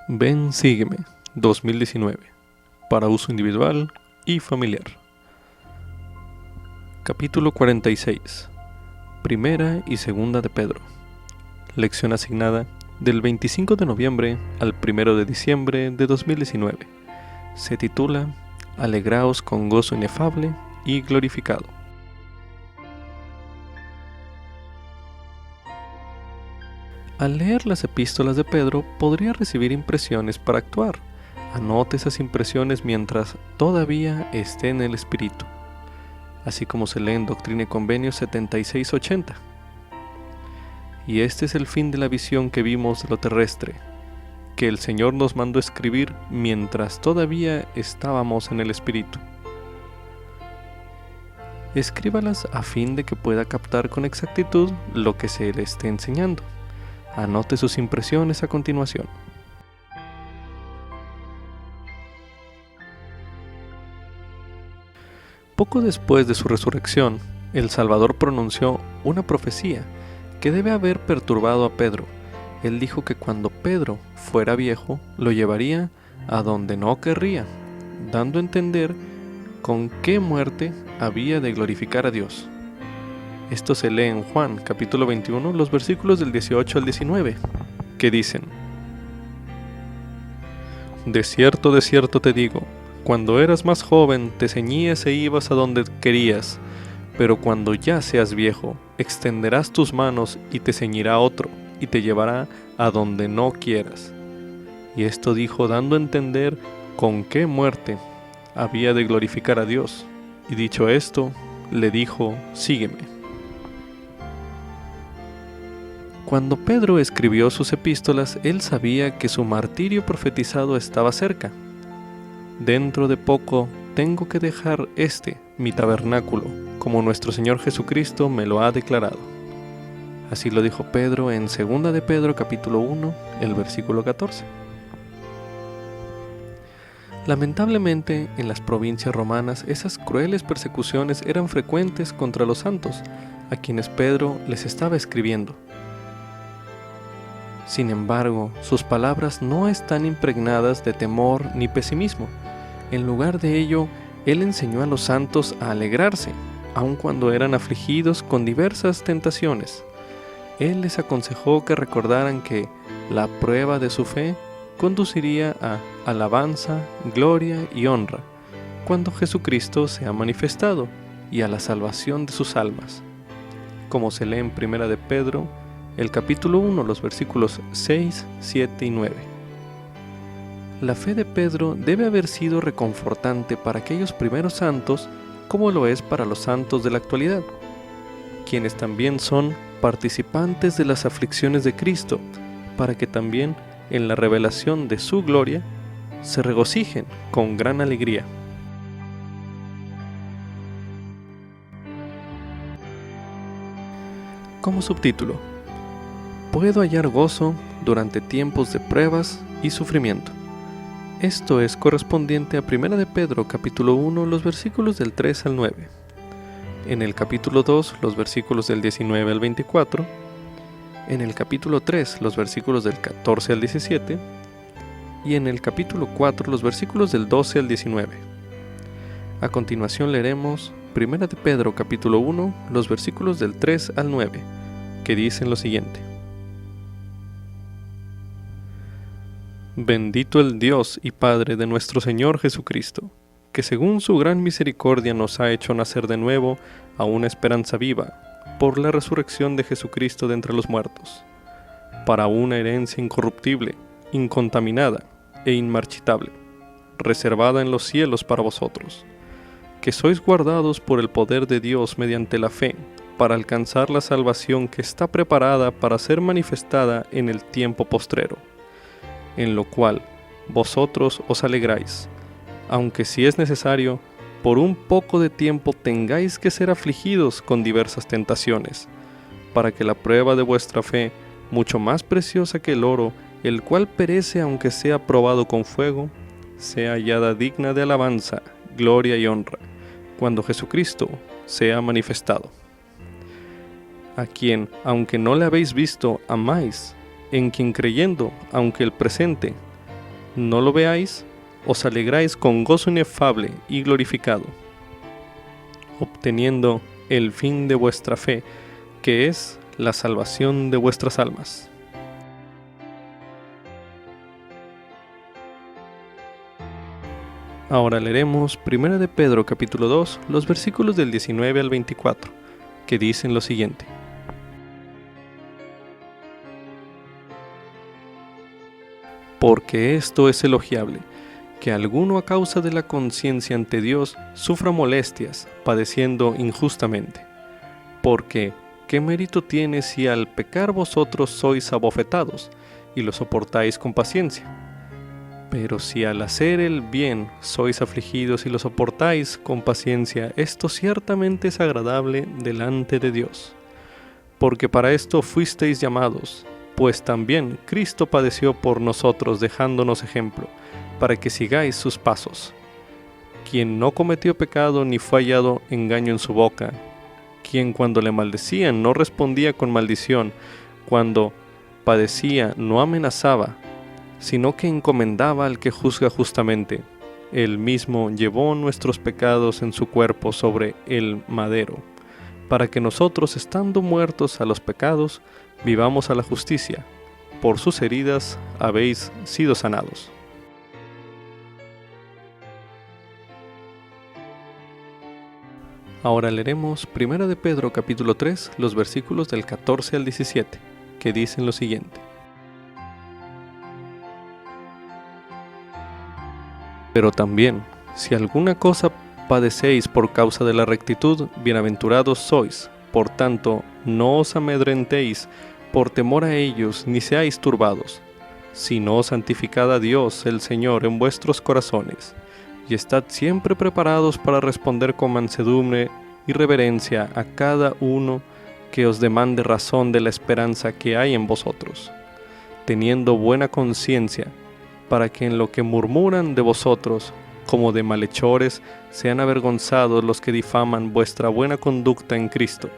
Ven, sígueme 2019 para uso individual y familiar. Capítulo 46. Primera y segunda de Pedro. Lección asignada del 25 de noviembre al 1 de diciembre de 2019. Se titula Alegraos con gozo inefable y glorificado. Al leer las epístolas de Pedro, podría recibir impresiones para actuar. Anote esas impresiones mientras todavía esté en el Espíritu, así como se lee en Doctrina y Convenios 76-80. Y este es el fin de la visión que vimos de lo terrestre, que el Señor nos mandó escribir mientras todavía estábamos en el Espíritu. Escríbalas a fin de que pueda captar con exactitud lo que se le esté enseñando. Anote sus impresiones a continuación. Poco después de su resurrección, el Salvador pronunció una profecía que debe haber perturbado a Pedro. Él dijo que cuando Pedro fuera viejo, lo llevaría a donde no querría, dando a entender con qué muerte había de glorificar a Dios. Esto se lee en Juan, capítulo 21, los versículos del 18 al 19, que dicen: De cierto te digo, cuando eras más joven te ceñías e ibas a donde querías, pero cuando ya seas viejo, extenderás tus manos y te ceñirá otro, y te llevará a donde no quieras. Y esto dijo dando a entender con qué muerte había de glorificar a Dios. Y dicho esto, le dijo: Sígueme. Cuando Pedro escribió sus epístolas, él sabía que su martirio profetizado estaba cerca. Dentro de poco tengo que dejar mi tabernáculo, como nuestro Señor Jesucristo me lo ha declarado. Así lo dijo Pedro en 2 de Pedro capítulo 1, el versículo 14. Lamentablemente, en las provincias romanas, esas crueles persecuciones eran frecuentes contra los santos, a quienes Pedro les estaba escribiendo. Sin embargo, sus palabras no están impregnadas de temor ni pesimismo. En lugar de ello, él enseñó a los santos a alegrarse, aun cuando eran afligidos con diversas tentaciones. Él les aconsejó que recordaran que la prueba de su fe conduciría a alabanza, gloria y honra, cuando Jesucristo sea manifestado, y a la salvación de sus almas. Como se lee en 1 de Pedro, el capítulo 1, los versículos 6, 7 y 9. La fe de Pedro debe haber sido reconfortante para aquellos primeros santos, como lo es para los santos de la actualidad, quienes también son participantes de las aflicciones de Cristo, para que también en la revelación de su gloria se regocijen con gran alegría. Como subtítulo: Puedo hallar gozo durante tiempos de pruebas y sufrimiento. Esto es correspondiente a 1 de Pedro capítulo 1, los versículos del 3 al 9. En el capítulo 2, los versículos del 19 al 24. En el capítulo 3, los versículos del 14 al 17. Y en el capítulo 4, los versículos del 12 al 19. A continuación leeremos 1 de Pedro capítulo 1, los versículos del 3 al 9, que dicen lo siguiente: Bendito el Dios y Padre de nuestro Señor Jesucristo, que según su gran misericordia nos ha hecho nacer de nuevo a una esperanza viva, por la resurrección de Jesucristo de entre los muertos, para una herencia incorruptible, incontaminada e inmarchitable, reservada en los cielos para vosotros, que sois guardados por el poder de Dios mediante la fe, para alcanzar la salvación que está preparada para ser manifestada en el tiempo postrero, en lo cual vosotros os alegráis, aunque si es necesario, por un poco de tiempo tengáis que ser afligidos con diversas tentaciones, para que la prueba de vuestra fe, mucho más preciosa que el oro, el cual perece aunque sea probado con fuego, sea hallada digna de alabanza, gloria y honra, cuando Jesucristo sea manifestado. A quien, aunque no le habéis visto, amáis, en quien creyendo, aunque el presente no lo veáis, os alegráis con gozo inefable y glorificado, obteniendo el fin de vuestra fe, que es la salvación de vuestras almas. Ahora leeremos 1 de Pedro capítulo 2, los versículos del 19 al 24, que dicen lo siguiente. Porque esto es elogiable, que alguno a causa de la conciencia ante Dios sufra molestias, padeciendo injustamente. Porque, ¿qué mérito tiene si al pecar vosotros sois abofetados, y lo soportáis con paciencia? Pero si al hacer el bien sois afligidos y lo soportáis con paciencia, esto ciertamente es agradable delante de Dios. Porque para esto fuisteis llamados, pues también Cristo padeció por nosotros dejándonos ejemplo, para que sigáis sus pasos. Quien no cometió pecado ni fue hallado engaño en su boca, quien cuando le maldecían no respondía con maldición, cuando padecía no amenazaba, sino que encomendaba al que juzga justamente. Él mismo llevó nuestros pecados en su cuerpo sobre el madero, para que nosotros, estando muertos a los pecados, vivamos a la justicia. Por sus heridas habéis sido sanados. Ahora leeremos 1 de Pedro capítulo 3, los versículos del 14 al 17, que dicen lo siguiente. Pero también, si alguna cosa padecéis por causa de la rectitud, bienaventurados sois. Por tanto, no os amedrentéis por temor a ellos, ni seáis turbados, sino santificad a Dios el Señor en vuestros corazones, y estad siempre preparados para responder con mansedumbre y reverencia a cada uno que os demande razón de la esperanza que hay en vosotros, teniendo buena conciencia, para que en lo que murmuran de vosotros, como de malhechores, sean avergonzados los que difaman vuestra buena conducta en Cristo.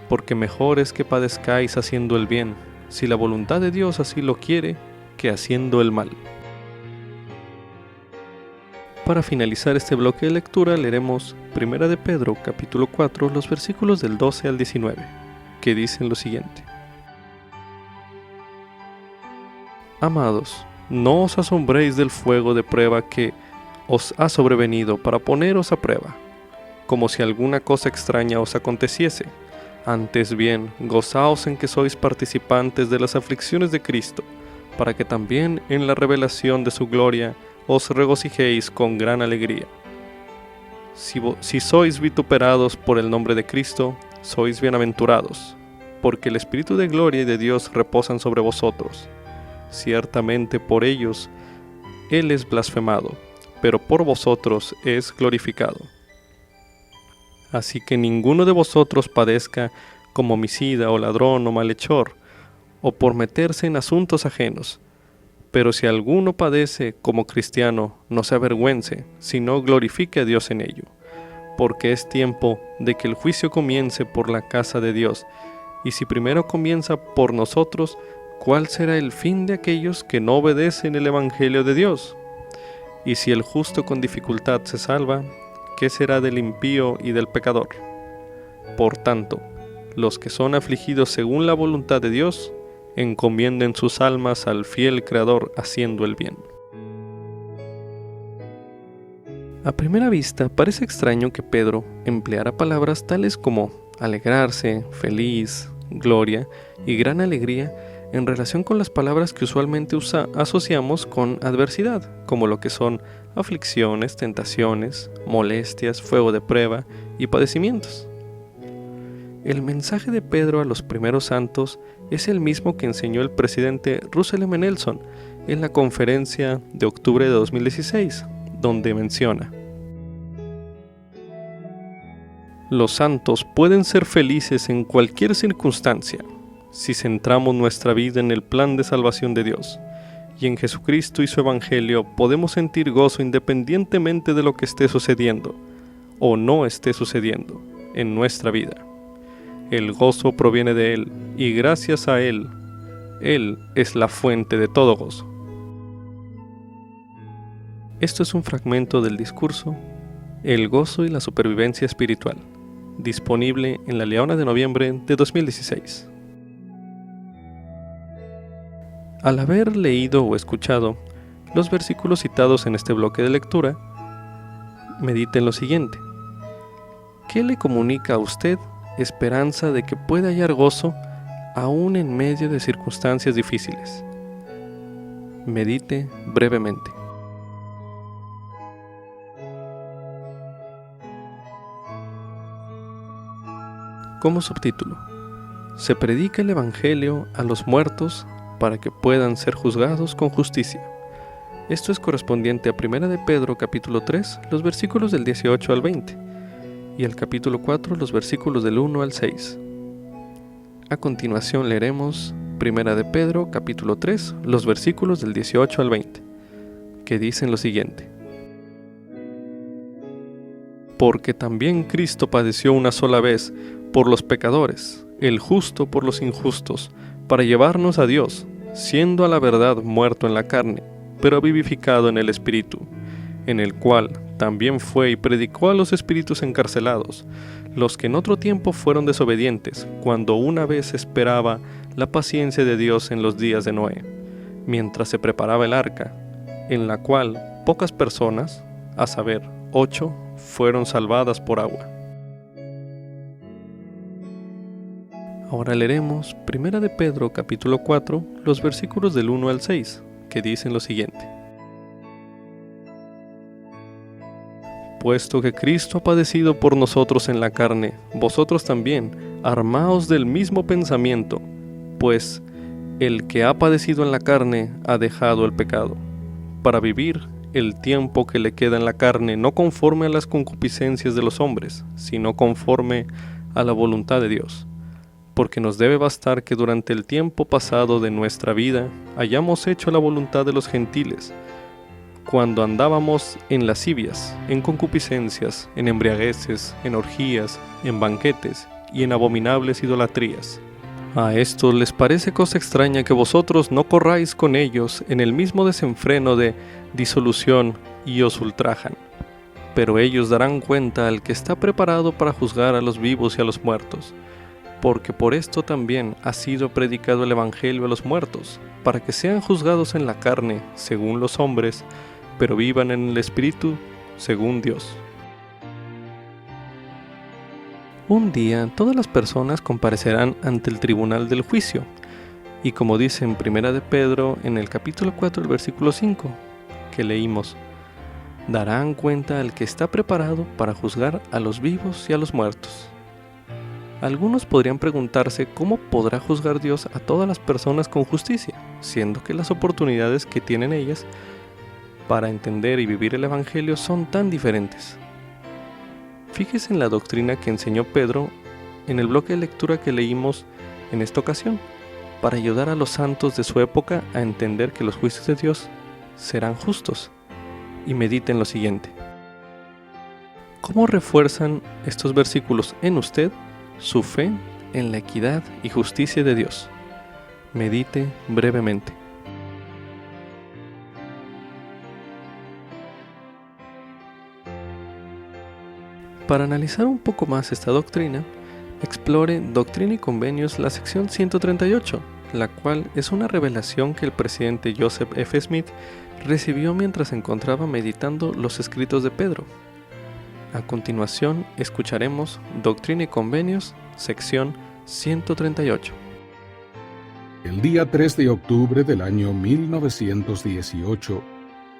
Porque mejor es que padezcáis haciendo el bien, si la voluntad de Dios así lo quiere, que haciendo el mal. Para finalizar este bloque de lectura, leeremos 1 de Pedro, capítulo 4, los versículos del 12 al 19, que dicen lo siguiente. Amados, no os asombréis del fuego de prueba que os ha sobrevenido para poneros a prueba, como si alguna cosa extraña os aconteciese. Antes bien, gozaos en que sois participantes de las aflicciones de Cristo, para que también en la revelación de su gloria os regocijéis con gran alegría. Si sois vituperados por el nombre de Cristo, sois bienaventurados, porque el Espíritu de gloria y de Dios reposan sobre vosotros. Ciertamente por ellos Él es blasfemado, pero por vosotros es glorificado. Así que ninguno de vosotros padezca como homicida o ladrón o malhechor, o por meterse en asuntos ajenos. Pero si alguno padece como cristiano, no se avergüence, sino glorifique a Dios en ello, porque es tiempo de que el juicio comience por la casa de Dios, y si primero comienza por nosotros, ¿cuál será el fin de aquellos que no obedecen el Evangelio de Dios? Y si el justo con dificultad se salva, ¿qué será del impío y del pecador? Por tanto, los que son afligidos según la voluntad de Dios, encomienden sus almas al fiel Creador haciendo el bien. A primera vista, parece extraño que Pedro empleara palabras tales como alegrarse, feliz, gloria y gran alegría en relación con las palabras que usualmente asociamos con adversidad, como lo que son aflicciones, tentaciones, molestias, fuego de prueba y padecimientos. El mensaje de Pedro a los primeros santos es el mismo que enseñó el presidente Russell M. Nelson en la conferencia de octubre de 2016, donde menciona: los santos pueden ser felices en cualquier circunstancia, si centramos nuestra vida en el plan de salvación de Dios, y en Jesucristo y su Evangelio podemos sentir gozo independientemente de lo que esté sucediendo o no esté sucediendo en nuestra vida. El gozo proviene de Él, y gracias a Él, Él es la fuente de todo gozo. Esto es un fragmento del discurso El gozo y la supervivencia espiritual, disponible en La Leona de noviembre de 2016. Al haber leído o escuchado los versículos citados en este bloque de lectura, medite en lo siguiente. ¿Qué le comunica a usted esperanza de que pueda hallar gozo aún en medio de circunstancias difíciles? Medite brevemente. Como subtítulo, se predica el Evangelio a los muertos para que puedan ser juzgados con justicia. Esto es correspondiente a 1 de Pedro capítulo 3, los versículos del 18 al 20, y al capítulo 4, los versículos del 1 al 6. A continuación leeremos 1 de Pedro capítulo 3, los versículos del 18 al 20, que dicen lo siguiente. Porque también Cristo padeció una sola vez por los pecadores, el justo por los injustos, para llevarnos a Dios, siendo a la verdad muerto en la carne, pero vivificado en el Espíritu, en el cual también fue y predicó a los espíritus encarcelados, los que en otro tiempo fueron desobedientes, cuando una vez esperaba la paciencia de Dios en los días de Noé, mientras se preparaba el arca, en la cual pocas personas, a saber, 8, fueron salvadas por agua. Ahora leeremos 1 de Pedro capítulo 4, los versículos del 1 al 6, que dicen lo siguiente. Puesto que Cristo ha padecido por nosotros en la carne, vosotros también, armaos del mismo pensamiento, pues el que ha padecido en la carne ha dejado el pecado, para vivir el tiempo que le queda en la carne no conforme a las concupiscencias de los hombres, sino conforme a la voluntad de Dios. Porque nos debe bastar que durante el tiempo pasado de nuestra vida hayamos hecho la voluntad de los gentiles, cuando andábamos en lascivias, en concupiscencias, en embriagueces, en orgías, en banquetes y en abominables idolatrías. A esto les parece cosa extraña que vosotros no corráis con ellos en el mismo desenfreno de disolución y os ultrajan. Pero ellos darán cuenta al que está preparado para juzgar a los vivos y a los muertos. Porque por esto también ha sido predicado el Evangelio a los muertos, para que sean juzgados en la carne, según los hombres, pero vivan en el Espíritu, según Dios. Un día todas las personas comparecerán ante el tribunal del juicio, y como dice en 1 de Pedro, en el capítulo 4, el versículo 5, que leímos, darán cuenta al que está preparado para juzgar a los vivos y a los muertos. Algunos podrían preguntarse cómo podrá juzgar Dios a todas las personas con justicia, siendo que las oportunidades que tienen ellas para entender y vivir el Evangelio son tan diferentes. Fíjese en la doctrina que enseñó Pedro en el bloque de lectura que leímos en esta ocasión, para ayudar a los santos de su época a entender que los juicios de Dios serán justos. Y mediten lo siguiente. ¿Cómo refuerzan estos versículos en usted su fe en la equidad y justicia de Dios? Medite brevemente. Para analizar un poco más esta doctrina, explore Doctrina y Convenios, la sección 138, la cual es una revelación que el presidente Joseph F. Smith recibió mientras se encontraba meditando los escritos de Pedro. A continuación, escucharemos Doctrina y Convenios, sección 138. El día 3 de octubre del año 1918,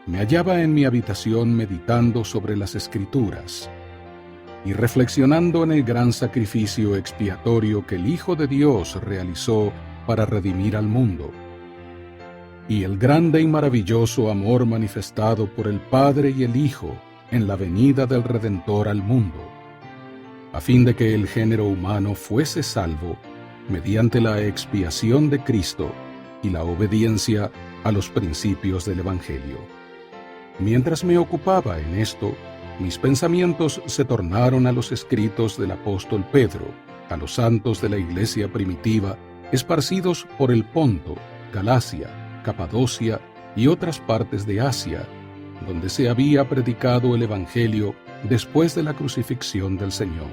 me hallaba en mi habitación meditando sobre las Escrituras y reflexionando en el gran sacrificio expiatorio que el Hijo de Dios realizó para redimir al mundo, y el grande y maravilloso amor manifestado por el Padre y el Hijo en la venida del Redentor al mundo, a fin de que el género humano fuese salvo mediante la expiación de Cristo y la obediencia a los principios del Evangelio. Mientras me ocupaba en esto, mis pensamientos se tornaron a los escritos del apóstol Pedro, a los santos de la iglesia primitiva, esparcidos por el Ponto, Galacia, Capadocia y otras partes de Asia, donde se había predicado el Evangelio después de la crucifixión del Señor.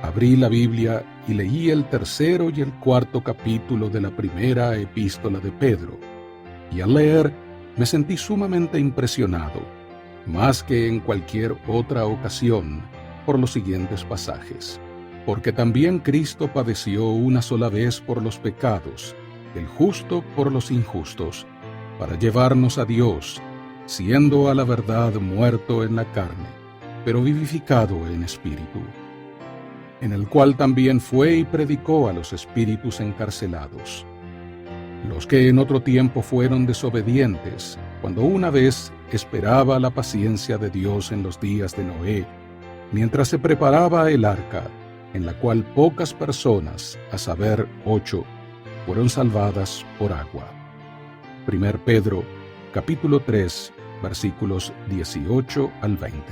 Abrí la Biblia y leí el 3º y el 4º capítulo de la primera epístola de Pedro, y al leer me sentí sumamente impresionado, más que en cualquier otra ocasión, por los siguientes pasajes. Porque también Cristo padeció una sola vez por los pecados, el justo por los injustos, para llevarnos a Dios, siendo a la verdad muerto en la carne, pero vivificado en espíritu, en el cual también fue y predicó a los espíritus encarcelados, los que en otro tiempo fueron desobedientes, cuando una vez esperaba la paciencia de Dios en los días de Noé, mientras se preparaba el arca, en la cual pocas personas, a saber 8, fueron salvadas por agua. 1 Pedro, capítulo 3, versículos 18 al 20.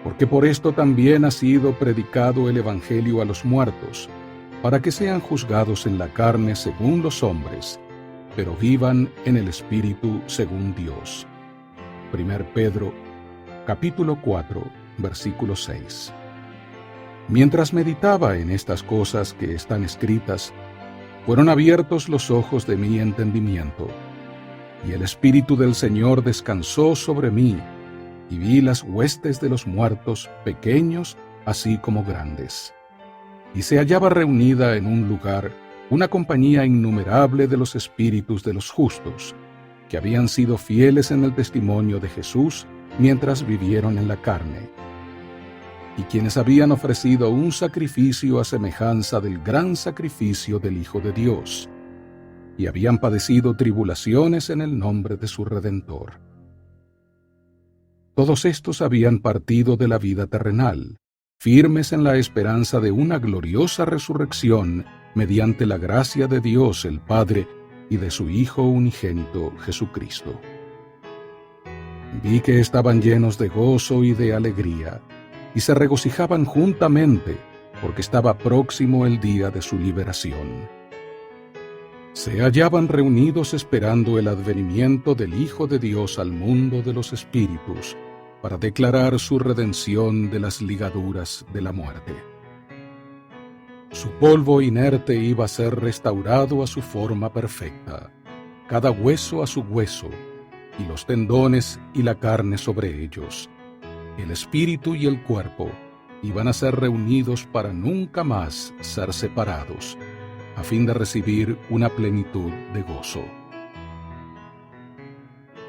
Porque por esto también ha sido predicado el Evangelio a los muertos, para que sean juzgados en la carne según los hombres, pero vivan en el Espíritu según Dios. 1 Pedro, capítulo 4, versículo 6. Mientras meditaba en estas cosas que están escritas, fueron abiertos los ojos de mi entendimiento, y el Espíritu del Señor descansó sobre mí, y vi las huestes de los muertos, pequeños así como grandes. Y se hallaba reunida en un lugar una compañía innumerable de los espíritus de los justos, que habían sido fieles en el testimonio de Jesús mientras vivieron en la carne, y quienes habían ofrecido un sacrificio a semejanza del gran sacrificio del Hijo de Dios, y habían padecido tribulaciones en el nombre de su Redentor. Todos estos habían partido de la vida terrenal, firmes en la esperanza de una gloriosa resurrección mediante la gracia de Dios el Padre y de su Hijo unigénito Jesucristo. Vi que estaban llenos de gozo y de alegría, y se regocijaban juntamente, porque estaba próximo el día de su liberación. Se hallaban reunidos esperando el advenimiento del Hijo de Dios al mundo de los espíritus, para declarar su redención de las ligaduras de la muerte. Su polvo inerte iba a ser restaurado a su forma perfecta, cada hueso a su hueso, y los tendones y la carne sobre ellos. El espíritu y el cuerpo iban a ser reunidos para nunca más ser separados, a fin de recibir una plenitud de gozo.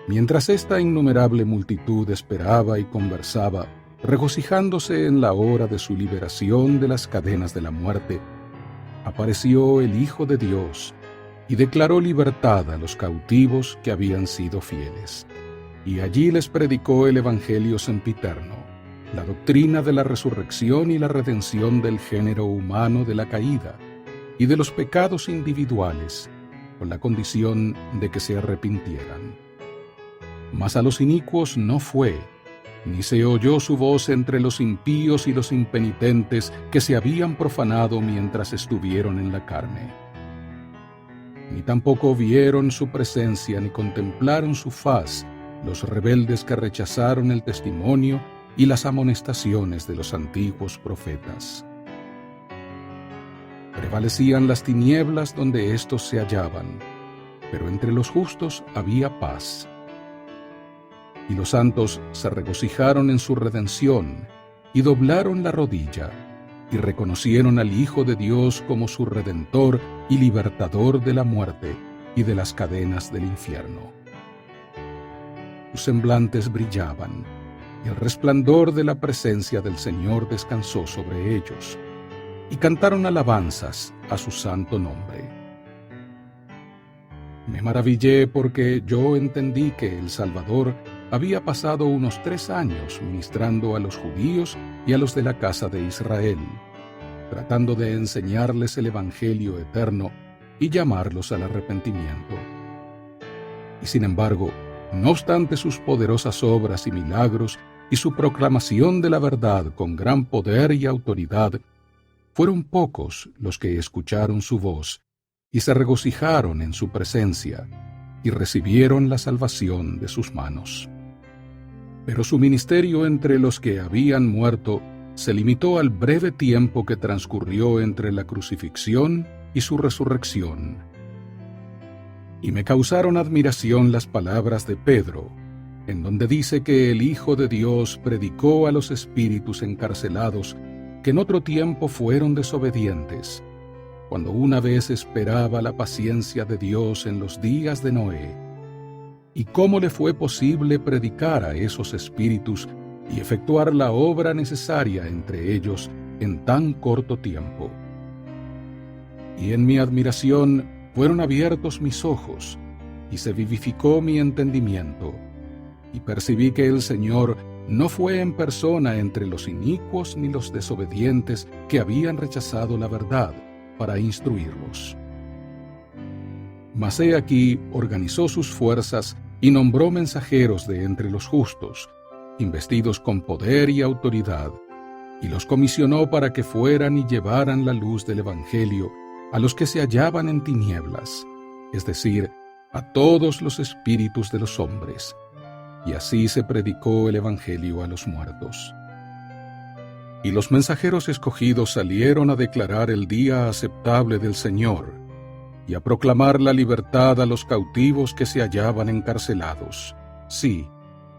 Mientras esta innumerable multitud esperaba y conversaba, regocijándose en la hora de su liberación de las cadenas de la muerte, apareció el Hijo de Dios y declaró libertad a los cautivos que habían sido fieles. Y allí les predicó el Evangelio sempiterno, la doctrina de la resurrección y la redención del género humano de la caída y de los pecados individuales, con la condición de que se arrepintieran. Mas a los inicuos no fue, ni se oyó su voz entre los impíos y los impenitentes que se habían profanado mientras estuvieron en la carne. Ni tampoco vieron su presencia ni contemplaron su faz los rebeldes que rechazaron el testimonio y las amonestaciones de los antiguos profetas. Prevalecían las tinieblas donde éstos se hallaban, pero entre los justos había paz. Y los santos se regocijaron en su redención, y doblaron la rodilla, y reconocieron al Hijo de Dios como su Redentor y Libertador de la muerte y de las cadenas del infierno. Sus semblantes brillaban, y el resplandor de la presencia del Señor descansó sobre ellos, y cantaron alabanzas a su santo nombre. Me maravillé porque yo entendí que el Salvador había pasado unos 3 años ministrando a los judíos y a los de la casa de Israel, tratando de enseñarles el Evangelio eterno y llamarlos al arrepentimiento. Y sin embargo, no obstante sus poderosas obras y milagros y su proclamación de la verdad con gran poder y autoridad, fueron pocos los que escucharon su voz y se regocijaron en su presencia, y recibieron la salvación de sus manos. Pero su ministerio entre los que habían muerto se limitó al breve tiempo que transcurrió entre la crucifixión y su resurrección. Y me causaron admiración las palabras de Pedro, en donde dice que el Hijo de Dios predicó a los espíritus encarcelados que en otro tiempo fueron desobedientes, cuando una vez esperaba la paciencia de Dios en los días de Noé, y cómo le fue posible predicar a esos espíritus y efectuar la obra necesaria entre ellos en tan corto tiempo. Y en mi admiración fueron abiertos mis ojos, y se vivificó mi entendimiento, y percibí que el Señor no fue en persona entre los inicuos ni los desobedientes que habían rechazado la verdad para instruirlos. Mas he aquí organizó sus fuerzas y nombró mensajeros de entre los justos, investidos con poder y autoridad, y los comisionó para que fueran y llevaran la luz del Evangelio a los que se hallaban en tinieblas, es decir, a todos los espíritus de los hombres. Y así se predicó el Evangelio a los muertos. Y los mensajeros escogidos salieron a declarar el día aceptable del Señor, y a proclamar la libertad a los cautivos que se hallaban encarcelados, sí,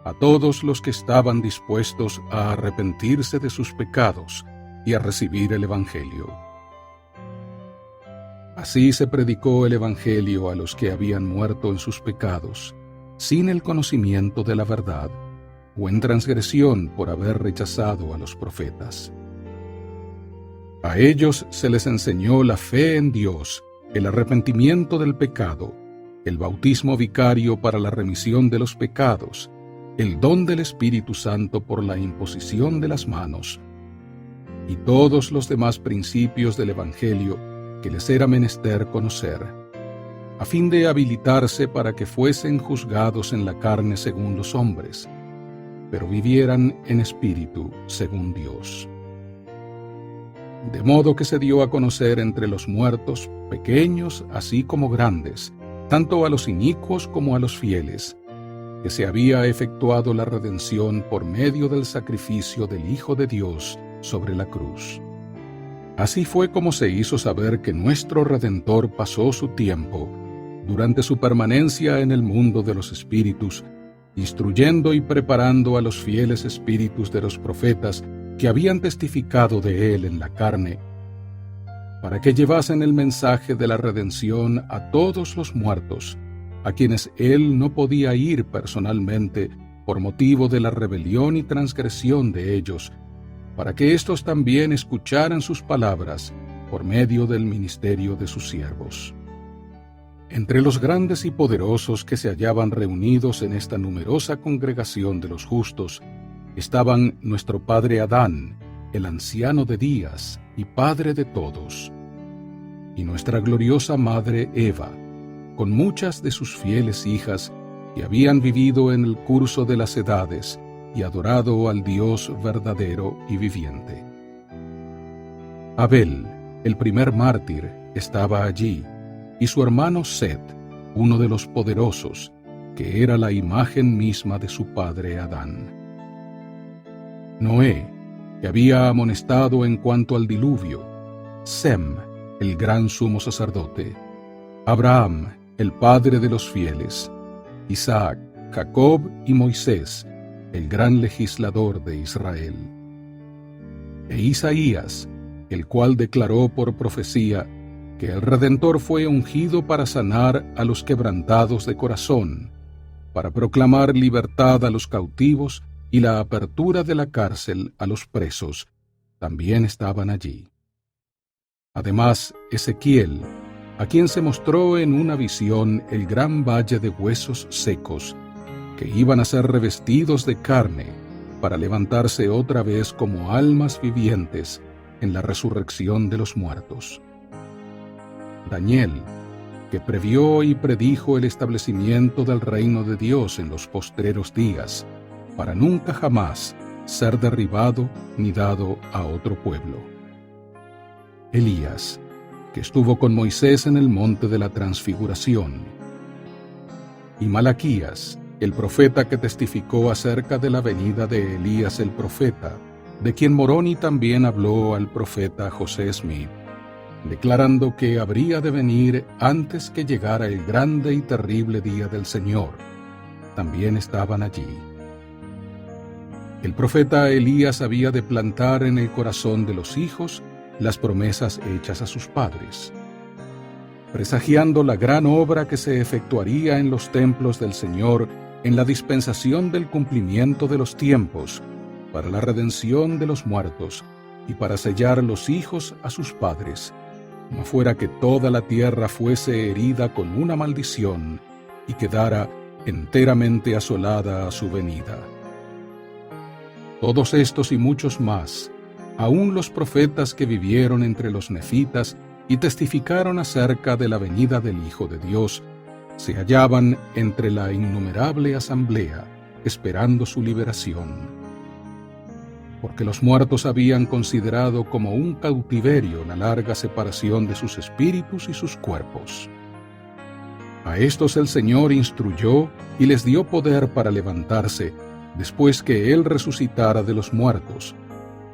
a todos los que estaban dispuestos a arrepentirse de sus pecados y a recibir el Evangelio. Así se predicó el Evangelio a los que habían muerto en sus pecados, sin el conocimiento de la verdad, o en transgresión por haber rechazado a los profetas. A ellos se les enseñó la fe en Dios, el arrepentimiento del pecado, el bautismo vicario para la remisión de los pecados, el don del Espíritu Santo por la imposición de las manos, y todos los demás principios del Evangelio que les era menester conocer, a fin de habilitarse para que fuesen juzgados en la carne según los hombres, pero vivieran en espíritu según Dios. De modo que se dio a conocer entre los muertos, pequeños así como grandes, tanto a los inicuos como a los fieles, que se había efectuado la redención por medio del sacrificio del Hijo de Dios sobre la cruz. Así fue como se hizo saber que nuestro Redentor pasó su tiempo, durante su permanencia en el mundo de los espíritus, instruyendo y preparando a los fieles espíritus de los profetas que habían testificado de él en la carne, para que llevasen el mensaje de la redención a todos los muertos, a quienes él no podía ir personalmente por motivo de la rebelión y transgresión de ellos, para que éstos también escucharan sus palabras por medio del ministerio de sus siervos. Entre los grandes y poderosos que se hallaban reunidos en esta numerosa congregación de los justos, estaban nuestro padre Adán, el anciano de días y padre de todos, y nuestra gloriosa madre Eva, con muchas de sus fieles hijas que habían vivido en el curso de las edades y adorado al Dios verdadero y viviente. Abel, el primer mártir, estaba allí, y su hermano Set, uno de los poderosos, que era la imagen misma de su padre Adán. Noé, que había amonestado en cuanto al diluvio, Sem, el gran sumo sacerdote, Abraham, el padre de los fieles, Isaac, Jacob y Moisés, el gran legislador de Israel. E Isaías, el cual declaró por profecía que el Redentor fue ungido para sanar a los quebrantados de corazón, para proclamar libertad a los cautivos y la apertura de la cárcel a los presos, también estaban allí. Además, Ezequiel, a quien se mostró en una visión el gran valle de huesos secos, que iban a ser revestidos de carne, para levantarse otra vez como almas vivientes en la resurrección de los muertos. Daniel, que previó y predijo el establecimiento del reino de Dios en los postreros días, para nunca jamás ser derribado ni dado a otro pueblo. Elías, que estuvo con Moisés en el monte de la transfiguración. y Malaquías, el profeta que testificó acerca de la venida de Elías el profeta, de quien Moroni también habló al profeta José Smith, declarando que habría de venir antes que llegara el grande y terrible día del Señor. También estaban allí. El profeta Elías había de plantar en el corazón de los hijos las promesas hechas a sus padres, presagiando la gran obra que se efectuaría en los templos del Señor en la dispensación del cumplimiento de los tiempos, para la redención de los muertos y para sellar los hijos a sus padres, no fuera que toda la tierra fuese herida con una maldición y quedara enteramente asolada a su venida. Todos estos y muchos más, aun los profetas que vivieron entre los nefitas y testificaron acerca de la venida del Hijo de Dios, se hallaban entre la innumerable asamblea, esperando su liberación. Porque los muertos habían considerado como un cautiverio la larga separación de sus espíritus y sus cuerpos. A estos el Señor instruyó y les dio poder para levantarse, después que Él resucitara de los muertos,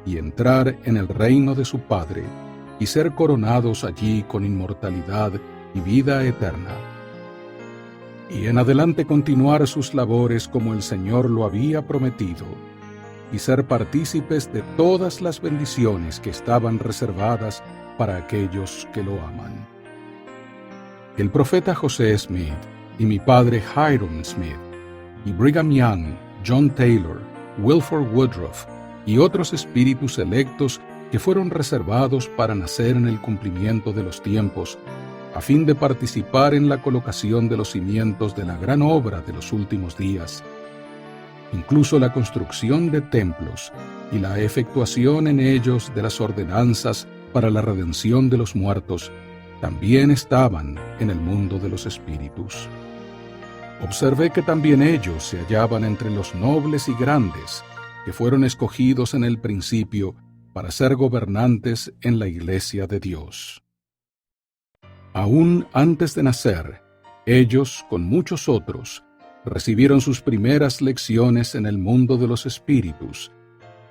y entrar en el reino de su Padre, y ser coronados allí con inmortalidad y vida eterna. Y en adelante continuar sus labores como el Señor lo había prometido, y ser partícipes de todas las bendiciones que estaban reservadas para aquellos que lo aman. El profeta José Smith y mi padre Hiram Smith, y Brigham Young, John Taylor, Wilford Woodruff y otros espíritus electos que fueron reservados para nacer en el cumplimiento de los tiempos, a fin de participar en la colocación de los cimientos de la gran obra de los últimos días. Incluso la construcción de templos y la efectuación en ellos de las ordenanzas para la redención de los muertos también estaban en el mundo de los espíritus. Observé que también ellos se hallaban entre los nobles y grandes que fueron escogidos en el principio para ser gobernantes en la Iglesia de Dios. Aún antes de nacer, ellos, con muchos otros, recibieron sus primeras lecciones en el mundo de los espíritus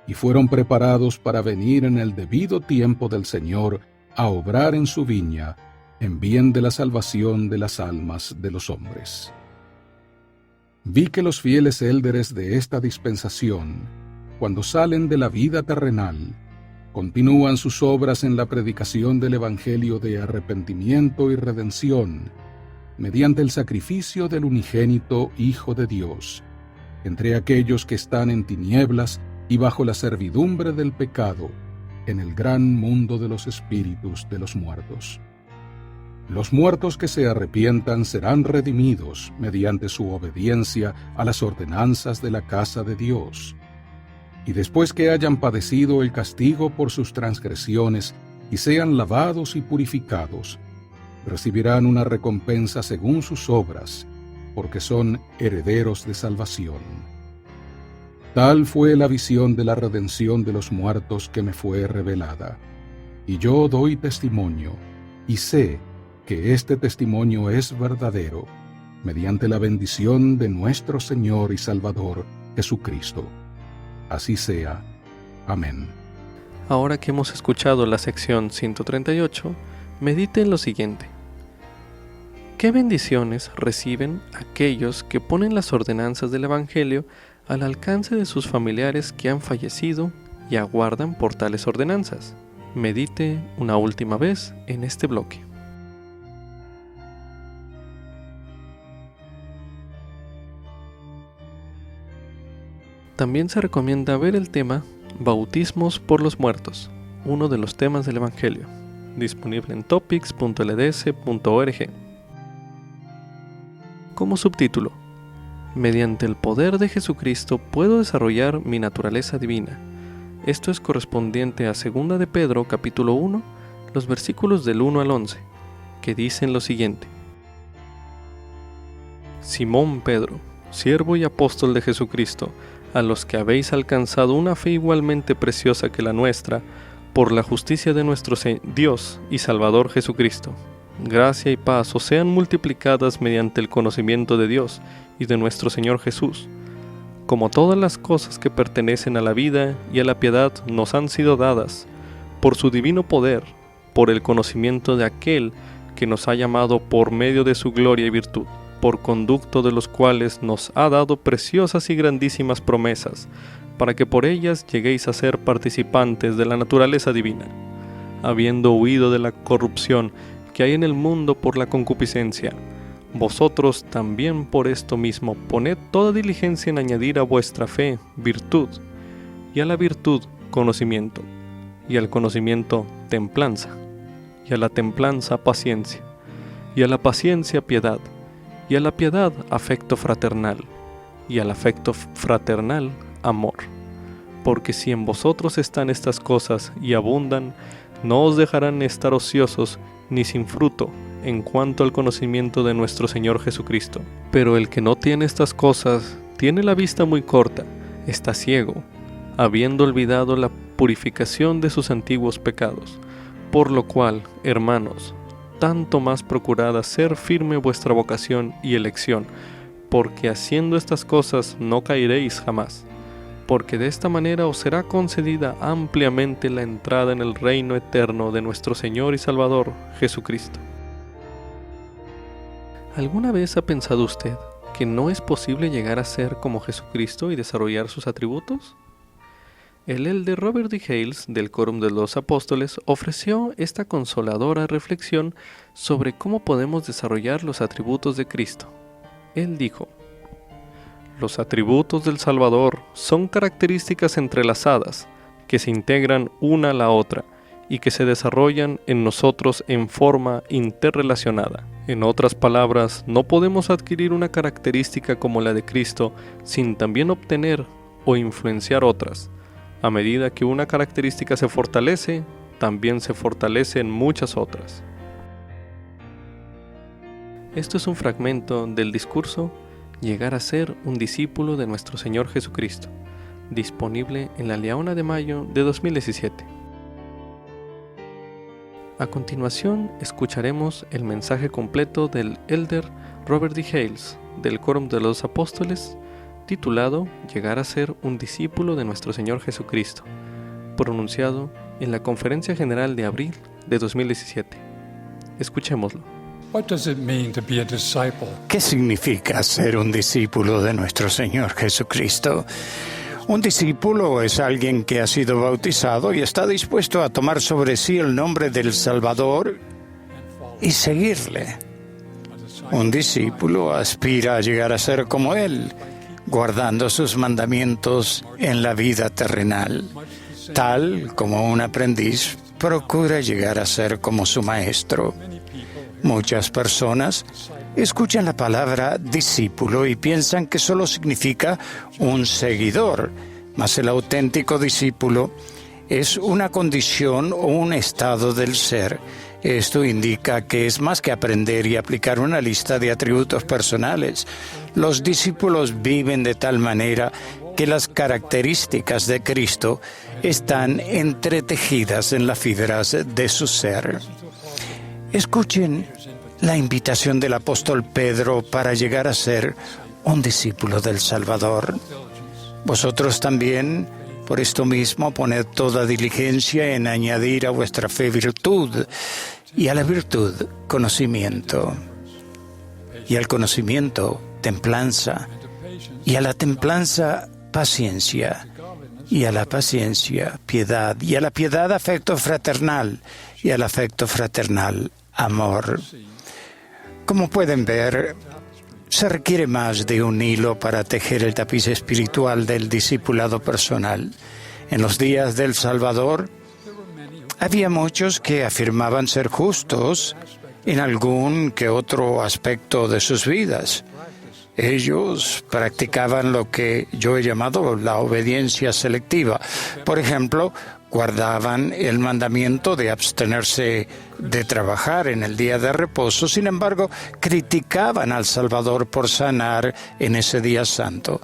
y fueron preparados para venir en el debido tiempo del Señor a obrar en su viña en bien de la salvación de las almas de los hombres. Vi que los fieles élderes de esta dispensación, cuando salen de la vida terrenal, continúan sus obras en la predicación del Evangelio de arrepentimiento y redención, mediante el sacrificio del unigénito Hijo de Dios, entre aquellos que están en tinieblas y bajo la servidumbre del pecado, en el gran mundo de los espíritus de los muertos. Los muertos que se arrepientan serán redimidos mediante su obediencia a las ordenanzas de la casa de Dios. Y después que hayan padecido el castigo por sus transgresiones y sean lavados y purificados, recibirán una recompensa según sus obras, porque son herederos de salvación. Tal fue la visión de la redención de los muertos que me fue revelada, y yo doy testimonio, y sé que este testimonio es verdadero, mediante la bendición de nuestro Señor y Salvador Jesucristo. Así sea. Amén. Ahora que hemos escuchado la sección 138, medite en lo siguiente. ¿Qué bendiciones reciben aquellos que ponen las ordenanzas del Evangelio al alcance de sus familiares que han fallecido y aguardan por tales ordenanzas? Medite una última vez en este bloque. También se recomienda ver el tema Bautismos por los muertos, uno de los temas del Evangelio, disponible en topics.lds.org. Como subtítulo, mediante el poder de Jesucristo puedo desarrollar mi naturaleza divina. Esto es correspondiente a 2 de Pedro capítulo 1, los versículos del 1 al 11, que dicen lo siguiente. Simón Pedro, siervo y apóstol de Jesucristo, a los que habéis alcanzado una fe igualmente preciosa que la nuestra, por la justicia de nuestro Dios y Salvador Jesucristo. gracia y paz os sean multiplicadas mediante el conocimiento de Dios y de nuestro Señor Jesús. Como todas las cosas que pertenecen a la vida y a la piedad nos han sido dadas, por su divino poder, por el conocimiento de aquel que nos ha llamado por medio de su gloria y virtud, por conducto de los cuales nos ha dado preciosas y grandísimas promesas, para que por ellas lleguéis a ser participantes de la naturaleza divina, habiendo huido de la corrupción que hay en el mundo por la concupiscencia. Vosotros también por esto mismo poned toda diligencia en añadir a vuestra fe virtud, y a la virtud conocimiento, y al conocimiento templanza, y a la templanza paciencia, y a la paciencia piedad, y a la piedad afecto fraternal, y al afecto fraternal amor. Porque si en vosotros están estas cosas y abundan, no os dejarán estar ociosos ni sin fruto en cuanto al conocimiento de nuestro Señor Jesucristo. Pero el que no tiene estas cosas tiene la vista muy corta, está ciego, habiendo olvidado la purificación de sus antiguos pecados. Por lo cual, hermanos, tanto más procurad hacer firme vuestra vocación y elección, porque haciendo estas cosas no caeréis jamás, porque de esta manera os será concedida ampliamente la entrada en el reino eterno de nuestro Señor y Salvador, Jesucristo. ¿Alguna vez ha pensado usted que no es posible llegar a ser como Jesucristo y desarrollar sus atributos? El elder Robert D. Hales, del Quórum de los Apóstoles, ofreció esta consoladora reflexión sobre cómo podemos desarrollar los atributos de Cristo. Él dijo: los atributos del Salvador son características entrelazadas, que se integran una a la otra y que se desarrollan en nosotros en forma interrelacionada. En otras palabras, no podemos adquirir una característica como la de Cristo sin también obtener o influenciar otras. A medida que una característica se fortalece, también se fortalecen muchas otras. Esto es un fragmento del discurso Llegar a ser un discípulo de nuestro Señor Jesucristo, disponible en la Leona de Mayo de 2017. A continuación, escucharemos el mensaje completo del elder Robert D. Hales, del Quórum de los Apóstoles, titulado Llegar a ser un discípulo de nuestro Señor Jesucristo, pronunciado en la Conferencia General de abril de 2017. Escuchémoslo. ¿Qué significa ser un discípulo de nuestro Señor Jesucristo? Un discípulo es alguien que ha sido bautizado y está dispuesto a tomar sobre sí el nombre del Salvador y seguirle. Un discípulo aspira a llegar a ser como Él, guardando sus mandamientos en la vida terrenal, tal como un aprendiz procura llegar a ser como su maestro. Muchas personas escuchan la palabra discípulo y piensan que solo significa un seguidor, mas el auténtico discípulo es una condición o un estado del ser. Esto indica que es más que aprender y aplicar una lista de atributos personales. Los discípulos viven de tal manera que las características de Cristo están entretejidas en las fibras de su ser. Escuchen la invitación del apóstol Pedro para llegar a ser un discípulo del Salvador. Vosotros también, por esto mismo, poned toda diligencia en añadir a vuestra fe virtud, y a la virtud conocimiento, y al conocimiento templanza, y a la templanza paciencia, y a la paciencia piedad, y a la piedad afecto fraternal, y al afecto fraternal amor. Como pueden ver, se requiere más de un hilo para tejer el tapiz espiritual del discipulado personal. En los días del Salvador, había muchos que afirmaban ser justos en algún que otro aspecto de sus vidas. Ellos practicaban lo que yo he llamado la obediencia selectiva. Por ejemplo, guardaban el mandamiento de abstenerse de trabajar en el día de reposo. Sin embargo, criticaban al Salvador por sanar en ese día santo.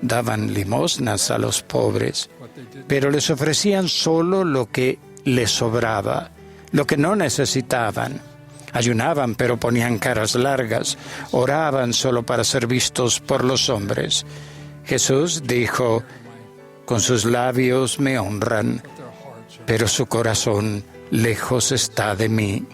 Daban limosnas a los pobres, pero les ofrecían solo lo que les sobraba, lo que no necesitaban. Ayunaban, pero ponían caras largas. Oraban solo para ser vistos por los hombres. Jesús dijo, con sus labios me honran, pero su corazón lejos está de mí.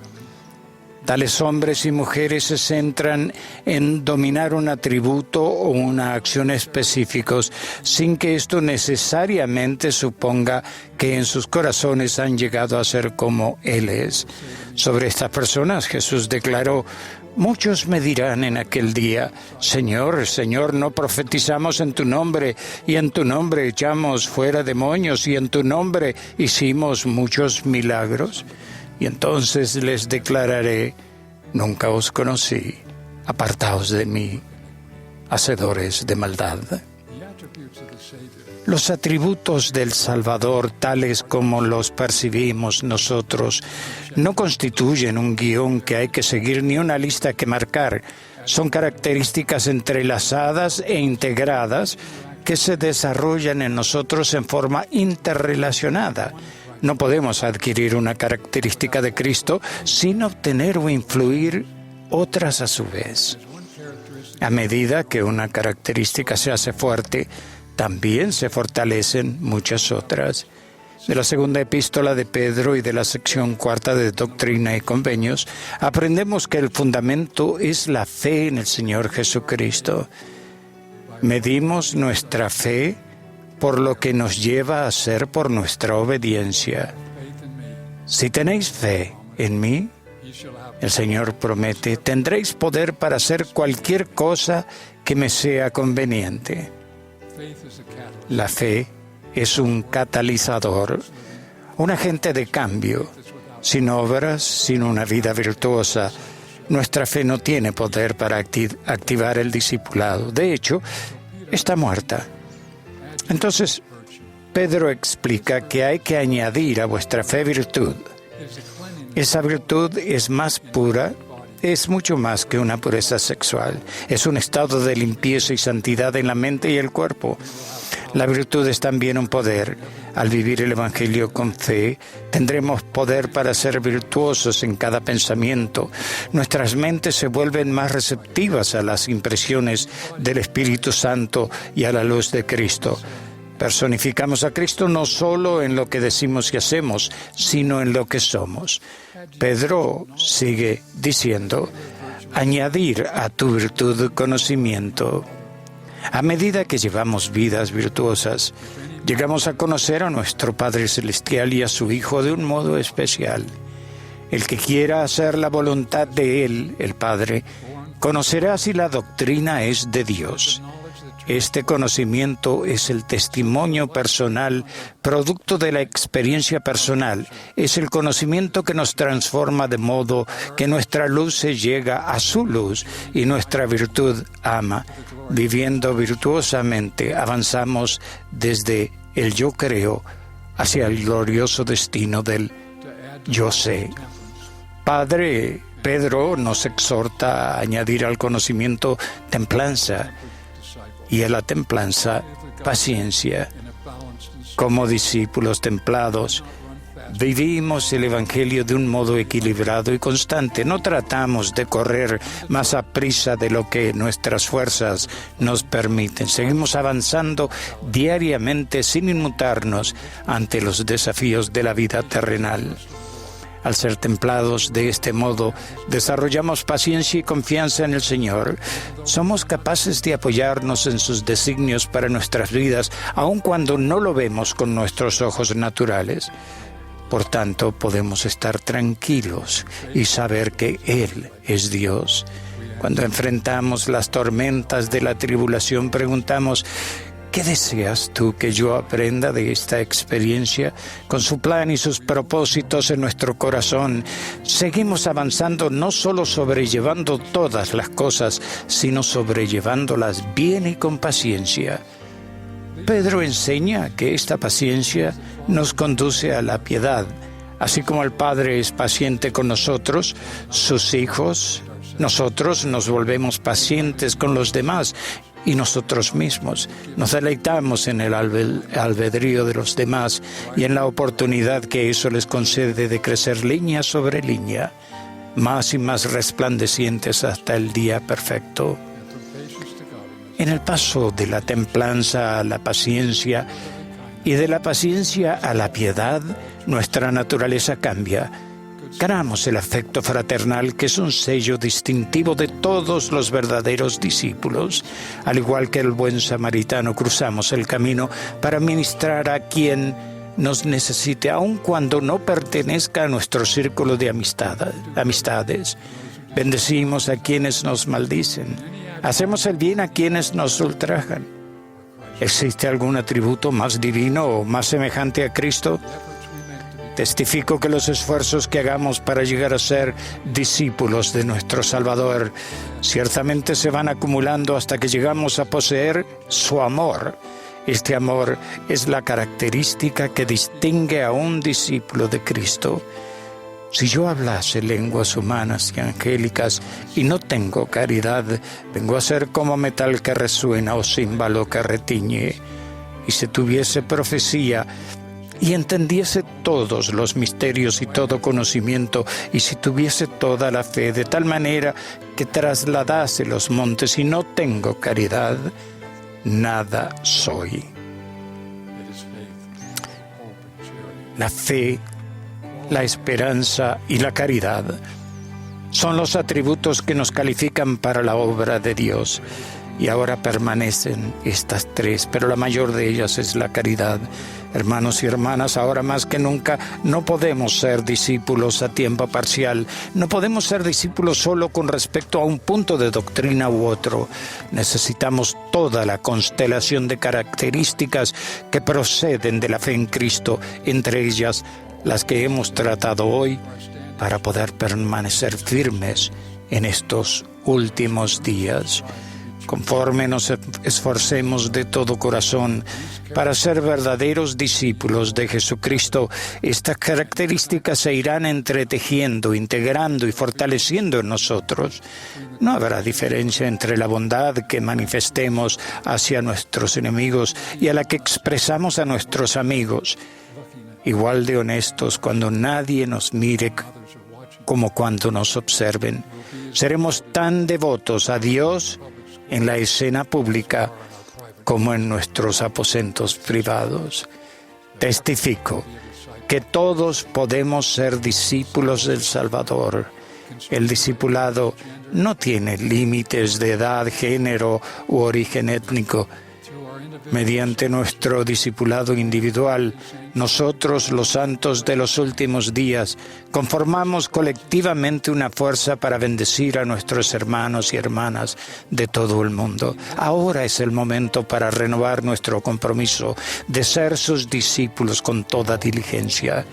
Tales hombres y mujeres se centran en dominar un atributo o una acción específicos, sin que esto necesariamente suponga que en sus corazones han llegado a ser como Él es. Sobre estas personas Jesús declaró, muchos me dirán en aquel día, Señor, Señor, ¿no profetizamos en tu nombre? Y en tu nombre echamos fuera demonios, y en tu nombre hicimos muchos milagros. Y entonces les declararé, nunca os conocí, apartaos de mí, hacedores de maldad. Los atributos del Salvador, tales como los percibimos nosotros, no constituyen un guión que hay que seguir ni una lista que marcar. Son características entrelazadas e integradas que se desarrollan en nosotros en forma interrelacionada. No podemos adquirir una característica de Cristo sin obtener o influir otras a su vez. A medida que una característica se hace fuerte, también se fortalecen muchas otras. De la segunda epístola de Pedro y de la sección 4 de Doctrina y Convenios, aprendemos que el fundamento es la fe en el Señor Jesucristo. Medimos nuestra fe por lo que nos lleva a ser por nuestra obediencia. Si tenéis fe en mí, el Señor promete, tendréis poder para hacer cualquier cosa que me sea conveniente. La fe es un catalizador, un agente de cambio. Sin obras, sin una vida virtuosa, nuestra fe no tiene poder para activar el discipulado. De hecho, está muerta. Entonces, Pedro explica que hay que añadir a vuestra fe virtud. Esa virtud es más pura, es mucho más que una pureza sexual. Es un estado de limpieza y santidad en la mente y el cuerpo. La virtud es también un poder. Al vivir el Evangelio con fe, tendremos poder para ser virtuosos en cada pensamiento. Nuestras mentes se vuelven más receptivas a las impresiones del Espíritu Santo y a la luz de Cristo. Personificamos a Cristo no solo en lo que decimos y hacemos, sino en lo que somos. Pedro sigue diciendo, añadir a tu virtud conocimiento. A medida que llevamos vidas virtuosas, llegamos a conocer a nuestro Padre Celestial y a su Hijo de un modo especial. El que quiera hacer la voluntad de Él, el Padre, conocerá si la doctrina es de Dios. Este conocimiento es el testimonio personal, producto de la experiencia personal. Es el conocimiento que nos transforma de modo que nuestra luz se llega a su luz y nuestra virtud ama. Viviendo virtuosamente, avanzamos desde el yo creo hacia el glorioso destino del yo sé. Padre Pedro nos exhorta a añadir al conocimiento templanza, y a la templanza, paciencia. Como discípulos templados, vivimos el Evangelio de un modo equilibrado y constante. No tratamos de correr más a prisa de lo que nuestras fuerzas nos permiten. Seguimos avanzando diariamente sin inmutarnos ante los desafíos de la vida terrenal. Al ser templados de este modo, desarrollamos paciencia y confianza en el Señor. Somos capaces de apoyarnos en sus designios para nuestras vidas, aun cuando no lo vemos con nuestros ojos naturales. Por tanto, podemos estar tranquilos y saber que Él es Dios. Cuando enfrentamos las tormentas de la tribulación, preguntamos, ¿qué deseas tú que yo aprenda de esta experiencia? Con su plan y sus propósitos en nuestro corazón, seguimos avanzando no solo sobrellevando todas las cosas, sino sobrellevándolas bien y con paciencia. Pedro enseña que esta paciencia nos conduce a la piedad. Así como el Padre es paciente con nosotros, sus hijos, nosotros nos volvemos pacientes con los demás y nosotros mismos. Nos deleitamos en el albedrío de los demás y en la oportunidad que eso les concede de crecer línea sobre línea. más y más resplandecientes hasta el día perfecto. En el paso de la templanza a la paciencia y de la paciencia a la piedad, nuestra naturaleza cambia. Ganamos el afecto fraternal, que es un sello distintivo de todos los verdaderos discípulos. Al igual que el buen samaritano, cruzamos el camino para ministrar a quien nos necesite, aun cuando no pertenezca a nuestro círculo de amistades. Bendecimos a quienes nos maldicen. Hacemos el bien a quienes nos ultrajan. ¿Existe algún atributo más divino o más semejante a Cristo? Testifico que los esfuerzos que hagamos para llegar a ser discípulos de nuestro Salvador ciertamente se van acumulando hasta que llegamos a poseer su amor. Este amor es la característica que distingue a un discípulo de Cristo. Si yo hablase lenguas humanas y angélicas y no tengo caridad, vengo a ser como metal que resuena o címbalo que retiñe. Y si tuviese profecía y entendiese todos los misterios y todo conocimiento, y si tuviese toda la fe de tal manera que trasladase los montes y no tengo caridad, nada soy. La fe, la esperanza y la caridad son los atributos que nos califican para la obra de Dios. Y ahora permanecen estas tres, pero la mayor de ellas es la caridad. Hermanos y hermanas, ahora más que nunca no podemos ser discípulos a tiempo parcial. No podemos ser discípulos solo con respecto a un punto de doctrina u otro. Necesitamos toda la constelación de características que proceden de la fe en Cristo, entre ellas las que hemos tratado hoy, para poder permanecer firmes en estos últimos días. Conforme nos esforcemos de todo corazón para ser verdaderos discípulos de Jesucristo, estas características se irán entretejiendo, integrando y fortaleciendo en nosotros. No habrá diferencia entre la bondad que manifestemos hacia nuestros enemigos y a la que expresamos a nuestros amigos. Igual de honestos cuando nadie nos mire como cuando nos observen. Seremos tan devotos a Dios en la escena pública como en nuestros aposentos privados. Testifico que todos podemos ser discípulos del Salvador. El discipulado no tiene límites de edad, género u origen étnico. Mediante nuestro discipulado individual, nosotros, los santos de los últimos días, conformamos colectivamente una fuerza para bendecir a nuestros hermanos y hermanas de todo el mundo. Ahora es el momento para renovar nuestro compromiso de ser sus discípulos con toda diligencia.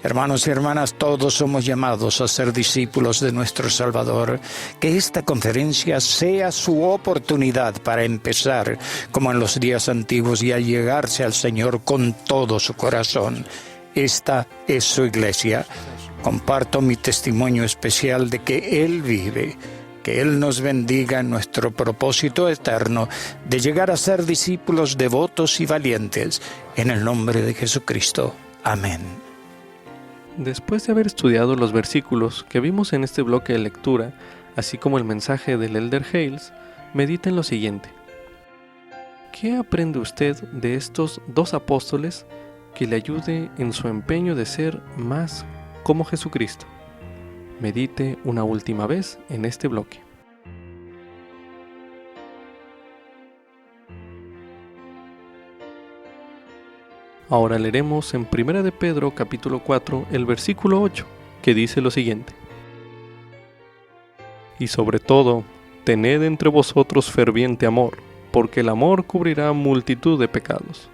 Hermanos y hermanas, todos somos llamados a ser discípulos de nuestro Salvador. Que esta conferencia sea su oportunidad para empezar, como en los días antiguos, y allegarse al Señor con todo su corazón. Esta es su iglesia. Comparto mi testimonio especial de que Él vive. Que Él nos bendiga en nuestro propósito eterno de llegar a ser discípulos devotos y valientes. En el nombre de Jesucristo. Amén. Después de haber estudiado los versículos que vimos en este bloque de lectura, así como el mensaje del Elder Hales, medita en lo siguiente. ¿Qué aprende usted de estos dos apóstoles que le ayude en su empeño de ser más como Jesucristo? Medite una última vez en este bloque. Ahora leeremos en 1 de Pedro capítulo 4 el versículo 8, que dice lo siguiente. Y sobre todo, tened entre vosotros ferviente amor, porque el amor cubrirá multitud de pecados.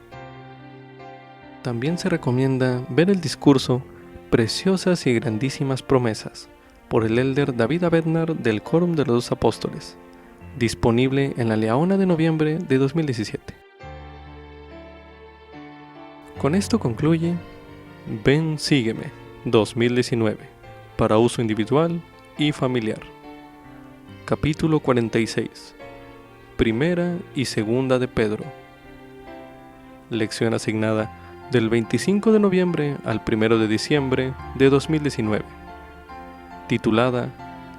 También se recomienda ver el discurso Preciosas y grandísimas promesas, por el Elder David Abednar del Quórum de los Dos Apóstoles, disponible en la Leona de noviembre de 2017. Con esto concluye Ven, sígueme 2019, para uso individual y familiar. Capítulo 46. Primera y Segunda de Pedro. Lección asignada del 25 de noviembre al 1 de diciembre de 2019. titulada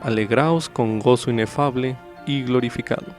Alegraos con gozo inefable y glorificado.